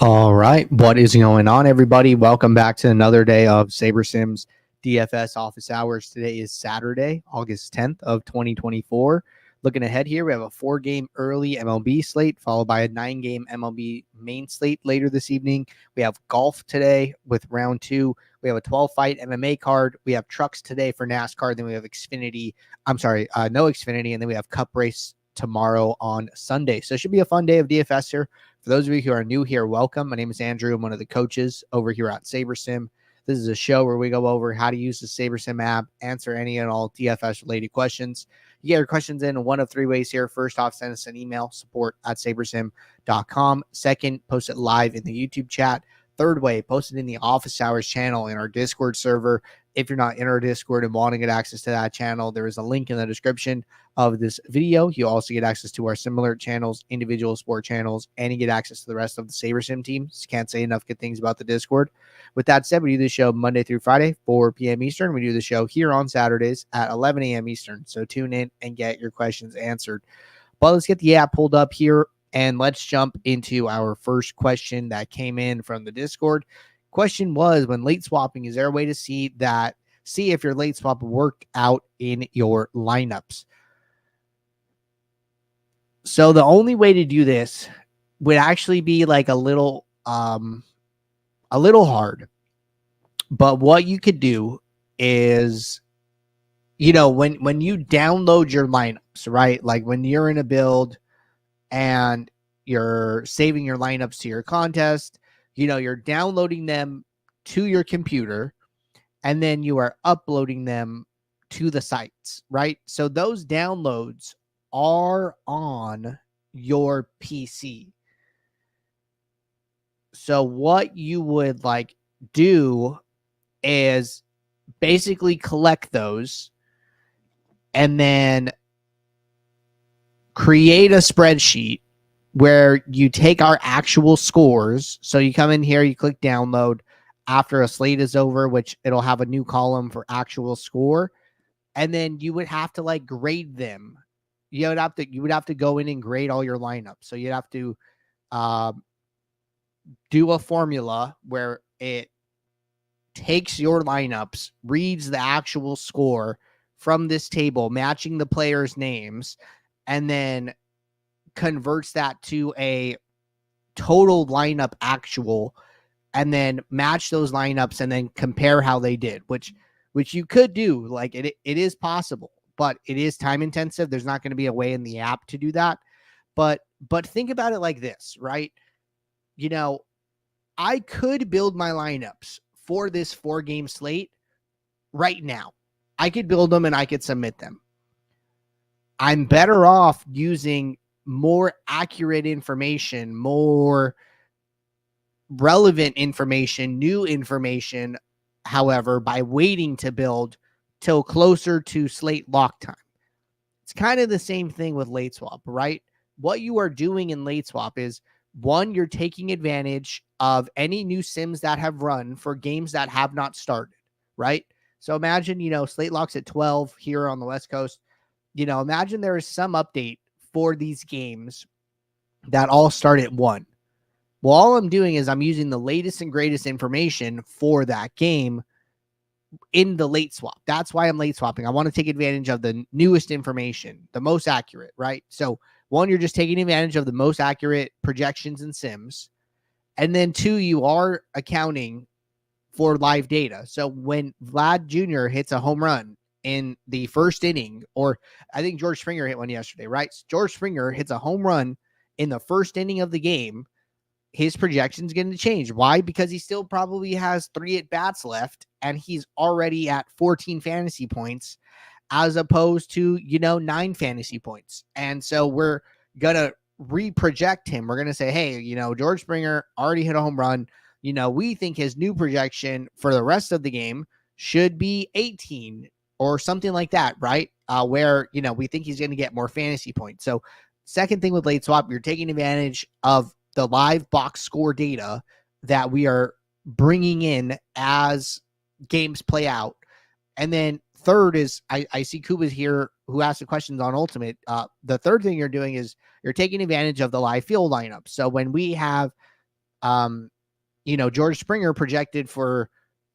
All right. What is going on, everybody? Welcome back to another day of SaberSim's DFS office hours. Today is Saturday, August 10th of 2024. Looking ahead here, we have a 4-game early MLB slate, followed by a 9-game MLB main slate later this evening. We have golf today with round 2. We have a 12-fight MMA card. We have trucks today for NASCAR. Then we have no Xfinity. And then we have Cup race tomorrow on Sunday. So it should be a fun day of DFS here. For those of you who are new here, welcome. My name is Andrew. I'm one of the coaches over here at SaberSim. This is a show where we go over how to use the SaberSim app, answer any and all DFS-related questions. You get your questions in one of 3 ways here. First off, send us an email, support@sabersim.com. Second, post it live in the YouTube chat. Third way, post it in the office hours channel in our Discord server. If you're not in our Discord and want to get access to that channel, there is a link in the description of this video. You also get access to our similar channels, individual sport channels, and you get access to the rest of the SaberSim team. Just can't say enough good things about the Discord. With that said, we do the show Monday through Friday, 4 p.m. Eastern. We do the show here on Saturdays at 11 a.m. Eastern. So tune in and get your questions answered. But let's get the app pulled up here, and let's jump into our first question that came in from the Discord. Question was, when late swapping, is there a way to see if your late swap worked out in your lineups? So the only way to do this would actually be like a little hard. But what you could do is, when you download your lineups, right? Like when you're in a build and you're saving your lineups to your contest, you're downloading them to your computer and then you are uploading them to the sites, right? So those downloads are on your PC. So what you would do is basically collect those and then create a spreadsheet where you take our actual scores. So you come in here, you click download after a slate is over, which it'll have a new column for actual score. And then you would have to grade them. You would have to go in and grade all your lineups. So you'd have to do a formula where it takes your lineups, reads the actual score from this table, matching the players' names, and then converts that to a total lineup actual, and then match those lineups and then compare how they did, which you could do. It is possible, but it is time intensive. There's not going to be a way in the app to do that. But think about it like this, right? I could build my lineups for this 4-game slate right now. I could build them and I could submit them. I'm better off using more accurate information, more relevant information, new information, however, by waiting to build till closer to slate lock time. It's kind of the same thing with late swap, right? What you are doing in late swap is, one, you're taking advantage of any new sims that have run for games that have not started, right? So imagine, slate locks at 12 here on the West Coast. Imagine there is some update for these games that all start at 1. Well, all I'm doing is I'm using the latest and greatest information for that game in the late swap. That's why I'm late swapping. I want to take advantage of the newest information, the most accurate, right? So 1, you're just taking advantage of the most accurate projections and sims. And then 2, you are accounting for live data. So when Vlad Jr. hits a home run in the first inning, or I think George Springer hit one yesterday, right? George Springer hits a home run in the first inning of the game. His projection's going to change. Why? Because he still probably has 3 at-bats left, and he's already at 14 fantasy points as opposed to, 9 fantasy points. And so we're going to reproject him. We're going to say, hey, George Springer already hit a home run. We think his new projection for the rest of the game should be 18 or something like that, right? Where, we think he's going to get more fantasy points. So second thing with late swap, you're taking advantage of the live box score data that we are bringing in as games play out. And then third is, I see Kuba's here who asked the questions on Ultimate. The third thing you're doing is you're taking advantage of the live field lineup. So when we have George Springer projected for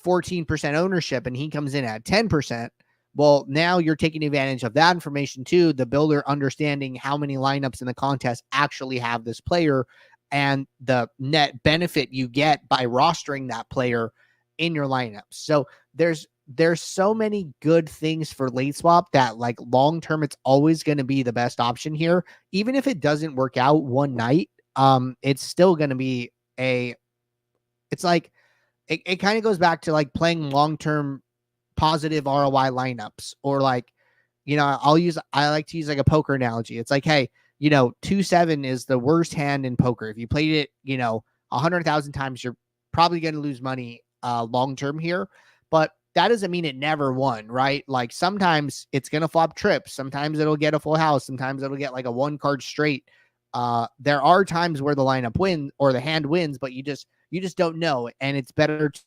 14% ownership and he comes in at 10%. Well, now you're taking advantage of that information too. The builder understanding how many lineups in the contest actually have this player and the net benefit you get by rostering that player in your lineups. So there's so many good things for late swap that like long term it's always going to be the best option here. Even if it doesn't work out one night, it's still going to be it's like it kind of goes back to like playing long term positive ROI lineups, or like, I like to use like a poker analogy. It's like, hey, 2-7 is the worst hand in poker. If you played it, 100,000 times, you're probably going to lose money long term here. But that doesn't mean it never won, right? Like sometimes it's going to flop trips. Sometimes it'll get a full house. Sometimes it'll get like a one card straight. There are times where the lineup wins or the hand wins, but you just don't know. And it's better to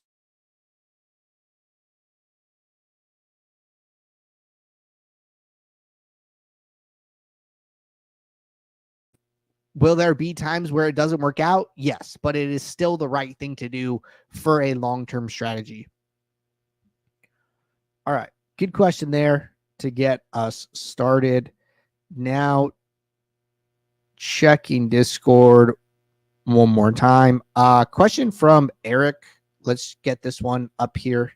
will there be times where it doesn't work out? Yes, but it is still the right thing to do for a long-term strategy. All right. Good question there to get us started. Now, checking Discord one more time. Question from Eric. Let's get this one up here.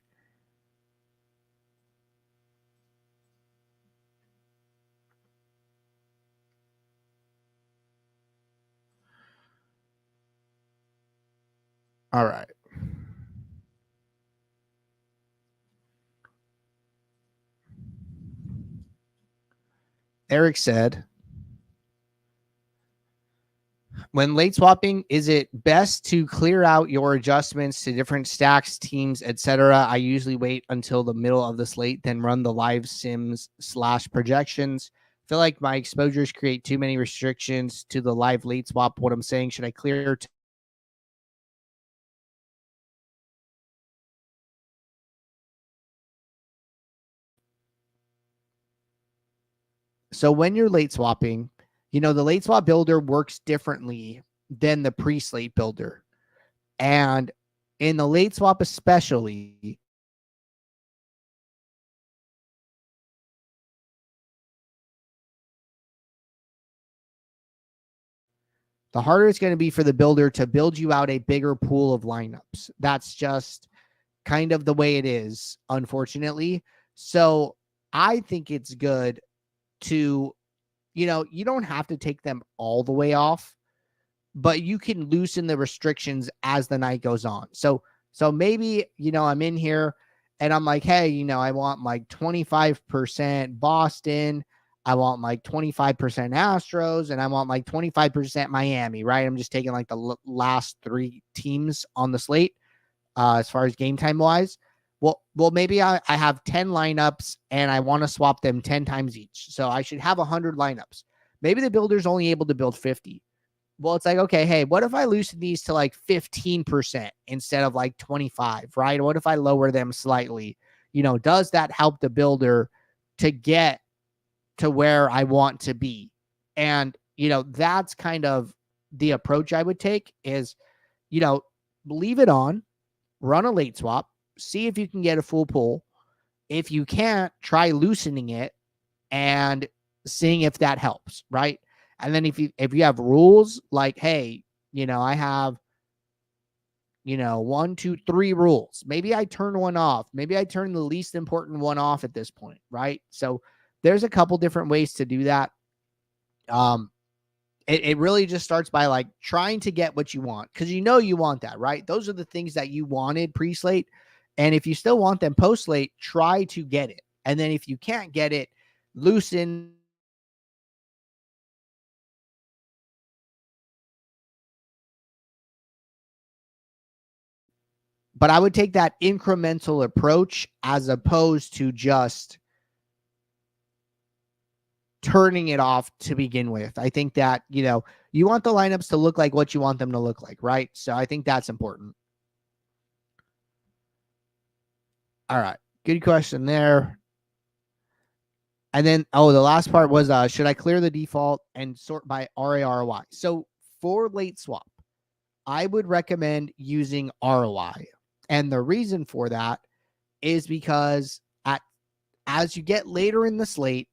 All right. Eric said, when late swapping, is it best to clear out your adjustments to different stacks, teams, etc.? I usually wait until the middle of the slate, then run the live sims / projections. Feel like my exposures create too many restrictions to the live late swap. What I'm saying, should I clear? So when you're late swapping, the late swap builder works differently than the pre-slate builder. And in the late swap especially, the harder it's going to be for the builder to build you out a bigger pool of lineups. That's just kind of the way it is, unfortunately. So I think it's good to, you don't have to take them all the way off, but you can loosen the restrictions as the night goes on. So maybe, I'm in here and I'm like, hey, I want like 25% Boston. I want like 25% Astros, and I want like 25% Miami, right? I'm just taking like the last 3 teams on the slate as far as game time wise. Well, maybe I have 10 lineups and I want to swap them 10 times each. So I should have 100 lineups. Maybe the builder's only able to build 50. Well, it's like, okay, hey, what if I loosen these to like 15% instead of like 25, right? What if I lower them slightly? Does that help the builder to get to where I want to be? And, that's kind of the approach I would take is, leave it on, run a late swap, see if you can get a full pull. If you can't, try loosening it and seeing if that helps, right? And then if you have rules like, hey, I have, 1, 2, 3 rules. Maybe I turn one off. Maybe I turn the least important one off at this point, right? So there's a couple different ways to do that. It really just starts by like trying to get what you want, because you want that, right? Those are the things that you wanted pre-slate. And if you still want them post-slate, try to get it. And then if you can't get it, loosen. But I would take that incremental approach as opposed to just turning it off to begin with. I think that, you want the lineups to look like what you want them to look like, right? So I think that's important. All right. Good question there. And then, the last part was, should I clear the default and sort by RARY? So for late swap, I would recommend using ROI. And the reason for that is because as you get later in the slate,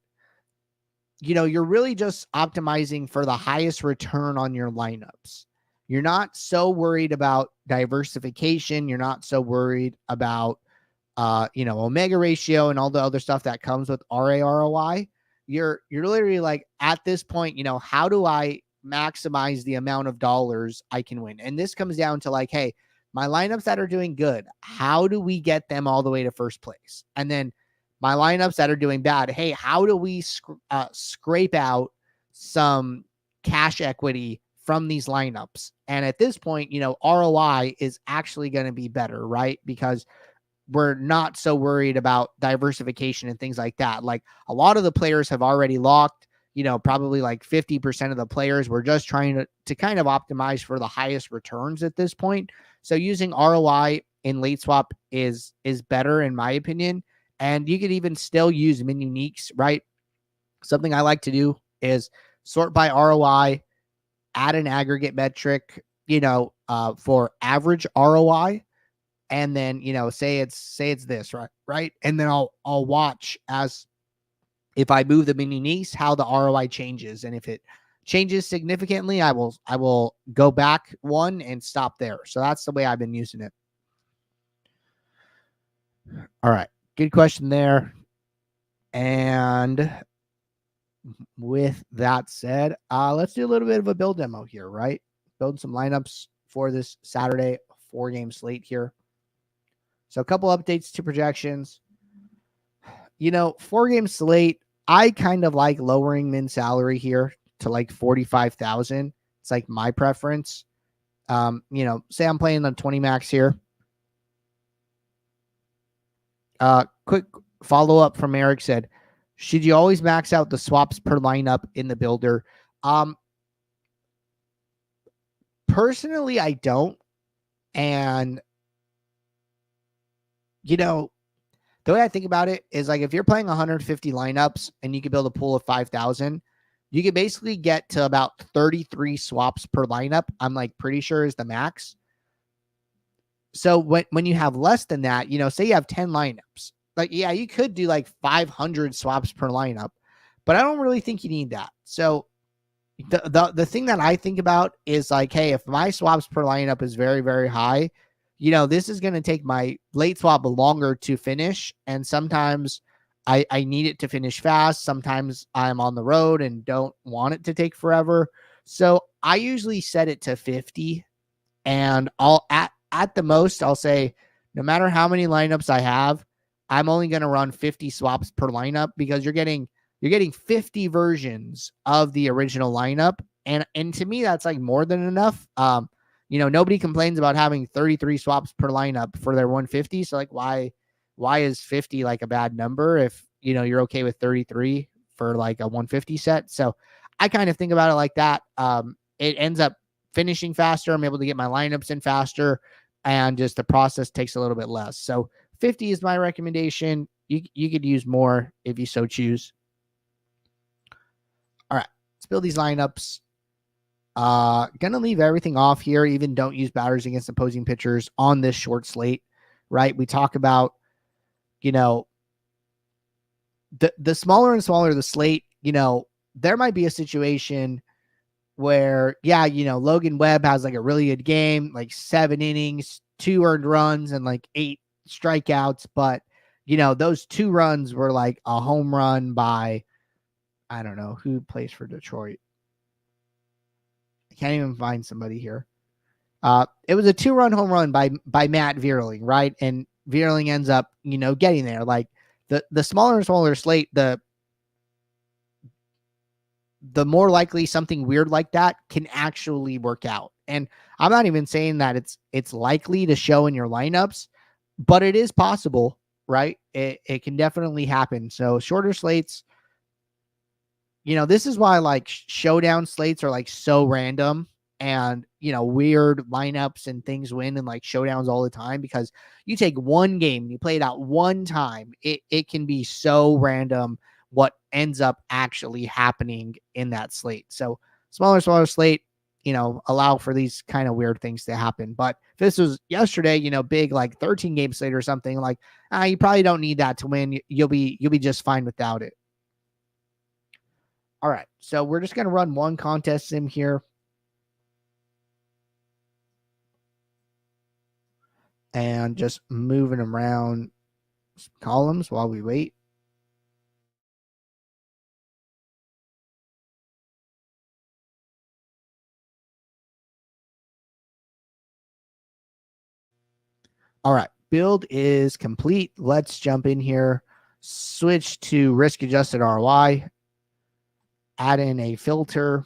you're really just optimizing for the highest return on your lineups. You're not so worried about diversification. You're not so worried about, omega ratio and all the other stuff that comes with RAROI. You're literally like, at this point, how do I maximize the amount of dollars I can win? And this comes down to like, hey, my lineups that are doing good, how do we get them all the way to first place? And then my lineups that are doing bad, hey, how do we scrape out some cash equity from these lineups? And at this point, ROI is actually going to be better, right? Because we're not so worried about diversification and things like that. Like a lot of the players have already locked, probably like 50% of the players were just trying to kind of optimize for the highest returns at this point. So using ROI in late swap is better in my opinion. And you could even still use min uniques, right? Something I like to do is sort by ROI, add an aggregate metric, for average ROI. And then, say it's this, right. And then I'll watch as if I move the min uniques, how the ROI changes. And if it changes significantly, I will go back one and stop there. So that's the way I've been using it. All right. Good question there. And with that said, let's do a little bit of a build demo here, right? Build some lineups for this Saturday 4-game slate here. So a couple updates to projections. 4-game slate, I kind of like lowering min salary here to like 45,000. It's like my preference. Say I'm playing on 20 max here. Quick follow-up from Eric said, should you always max out the swaps per lineup in the builder? Personally, I don't. And, the way I think about it is like if you're playing 150 lineups and you can build a pool of 5,000, you can basically get to about 33 swaps per lineup. I'm like pretty sure is the max. So when you have less than that, say you have 10 lineups, like, yeah, you could do like 500 swaps per lineup, but I don't really think you need that. So the thing that I think about is like, hey, if my swaps per lineup is very, very high, this is going to take my late swap longer to finish. And sometimes I need it to finish fast. Sometimes I'm on the road and don't want it to take forever. So I usually set it to 50, and I'll at the most, I'll say, no matter how many lineups I have, I'm only going to run 50 swaps per lineup, because you're getting 50 versions of the original lineup. And to me, that's like more than enough. Nobody complains about having 33 swaps per lineup for their 150. So like, why is 50 like a bad number if, you're okay with 33 for like a 150 set? So I kind of think about it like that. It ends up finishing faster. I'm able to get my lineups in faster, and just the process takes a little bit less. So 50 is my recommendation. You could use more if you so choose. All right, let's build these lineups. Gonna leave everything off here. Even don't use batters against opposing pitchers on this short slate, right? We talk about, the smaller and smaller the slate, there might be a situation where, Logan Webb has like a really good game, like 7 innings, 2 earned runs, and like 8 strikeouts. But, those 2 runs were like a home run by, I don't know who plays for Detroit. I can't even find somebody here. It was a 2-run home run by Matt Vierling, right? And Vierling ends up, getting there. Like the smaller and smaller slate, the more likely something weird like that can actually work out. And I'm not even saying that it's likely to show in your lineups, but it is possible, right? It can definitely happen. So shorter slates, this is why like showdown slates are like so random, and, weird lineups and things win in like showdowns all the time, because you take one game, you play it out one time. It can be so random what ends up actually happening in that slate. So smaller slate, allow for these kind of weird things to happen. But if this was yesterday, big like 13 game slate or something, like you probably don't need that to win. You'll be just fine without it. All right, so we're just gonna run one contest sim here, and just moving around columns while we wait. All right, build is complete. Let's jump in here, switch to risk adjusted ROI, add in a filter,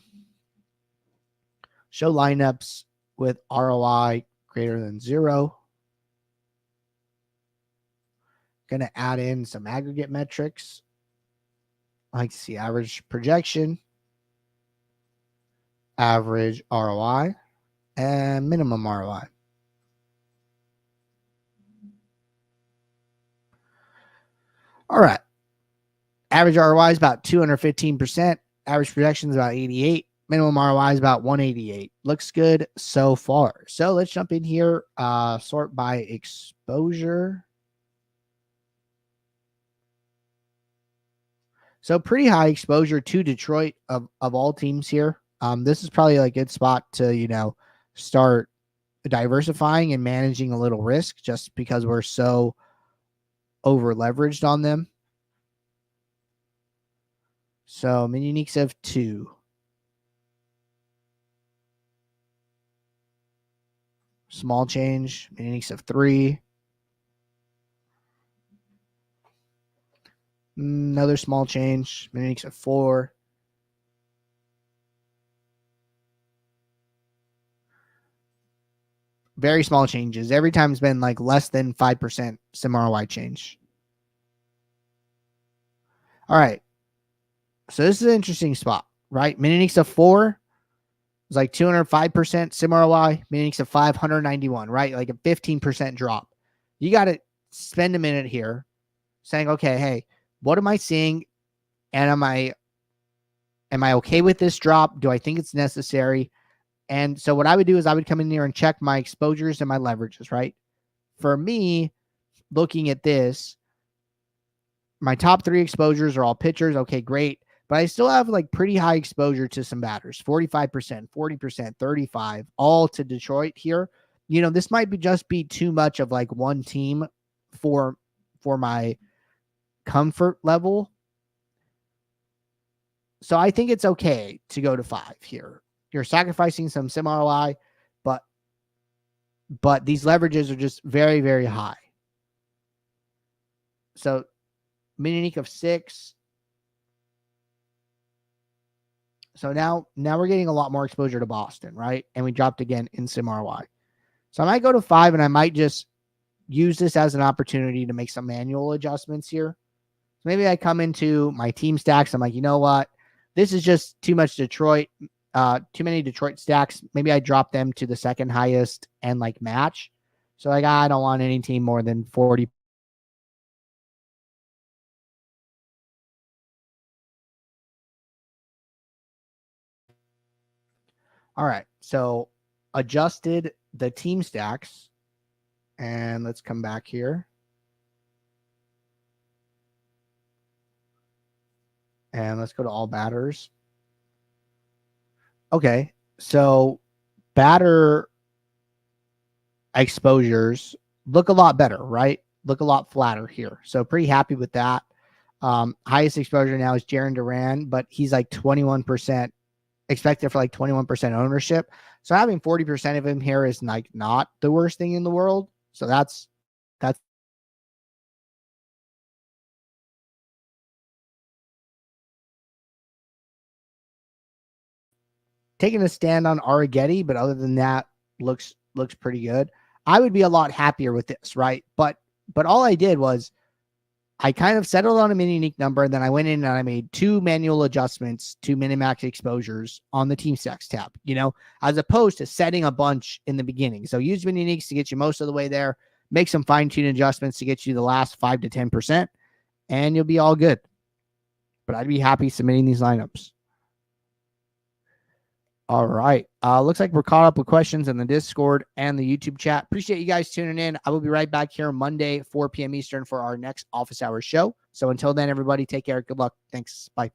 show lineups with ROI greater than 0. Going to add in some aggregate metrics. I like to see average projection, average ROI, and minimum ROI. All right. Average ROI is about 215%. Average projection is about 88. Minimum ROI is about 188. Looks good so far. So let's jump in here. Sort by exposure. So pretty high exposure to Detroit of all teams here. This is probably a good spot to, start diversifying and managing a little risk just because we're so over leveraged on them. So min uniques of 2. Small change, min uniques of 3. Another small change, min uniques of 4. Very small changes. Every time it's been like less than 5% sim ROI change. All right. So this is an interesting spot, right? Min uniques of 4 is like 205% sim ROI. Min uniques of 591, right? Like a 15% drop. You got to spend a minute here saying, okay, hey, what am I seeing? And am I okay with this drop? Do I think it's necessary? And so what I would do is I would come in here and check my exposures and my leverages, right? For me, looking at this, my top 3 exposures are all pitchers. Okay, great. But I still have like pretty high exposure to some batters, 45%, 40%, 35%, all to Detroit here. This might just be too much of like one team for my comfort level. So I think it's okay to go to 5 here. You're sacrificing some sim ROI, but these leverages are just very, very high. So min unique of 6. So now we're getting a lot more exposure to Boston, right? And we dropped again in sim ROI. So I might go to 5 and I might just use this as an opportunity to make some manual adjustments here. So maybe I come into my team stacks. I'm like, you know what? This is just too much Detroit, too many Detroit stacks. Maybe I drop them to the second highest and like match. So like, I don't want any team more than 40. All right. So adjusted the team stacks. And let's come back here. And let's go to all batters. Okay. So batter exposures look a lot better, right? Look a lot flatter here. So pretty happy with that. Highest exposure now is Jarren Duran, but he's like 21%, expected for like 21% ownership. So having 40% of him here is like not the worst thing in the world. So that's taking a stand on Arrighetti, but other than that, looks pretty good. I would be a lot happier with this, right? But all I did was I kind of settled on a min unique number, and then I went in and I made 2 manual adjustments to minimax exposures on the team stacks tab, as opposed to setting a bunch in the beginning. So use min uniques to get you most of the way there, make some fine-tune adjustments to get you the last 5 to 10%, and you'll be all good. But I'd be happy submitting these lineups. All right. Looks like we're caught up with questions in the Discord and the YouTube chat. Appreciate you guys tuning in. I will be right back here Monday, 4 p.m. Eastern for our next office hours show. So until then, everybody, take care. Good luck. Thanks. Bye.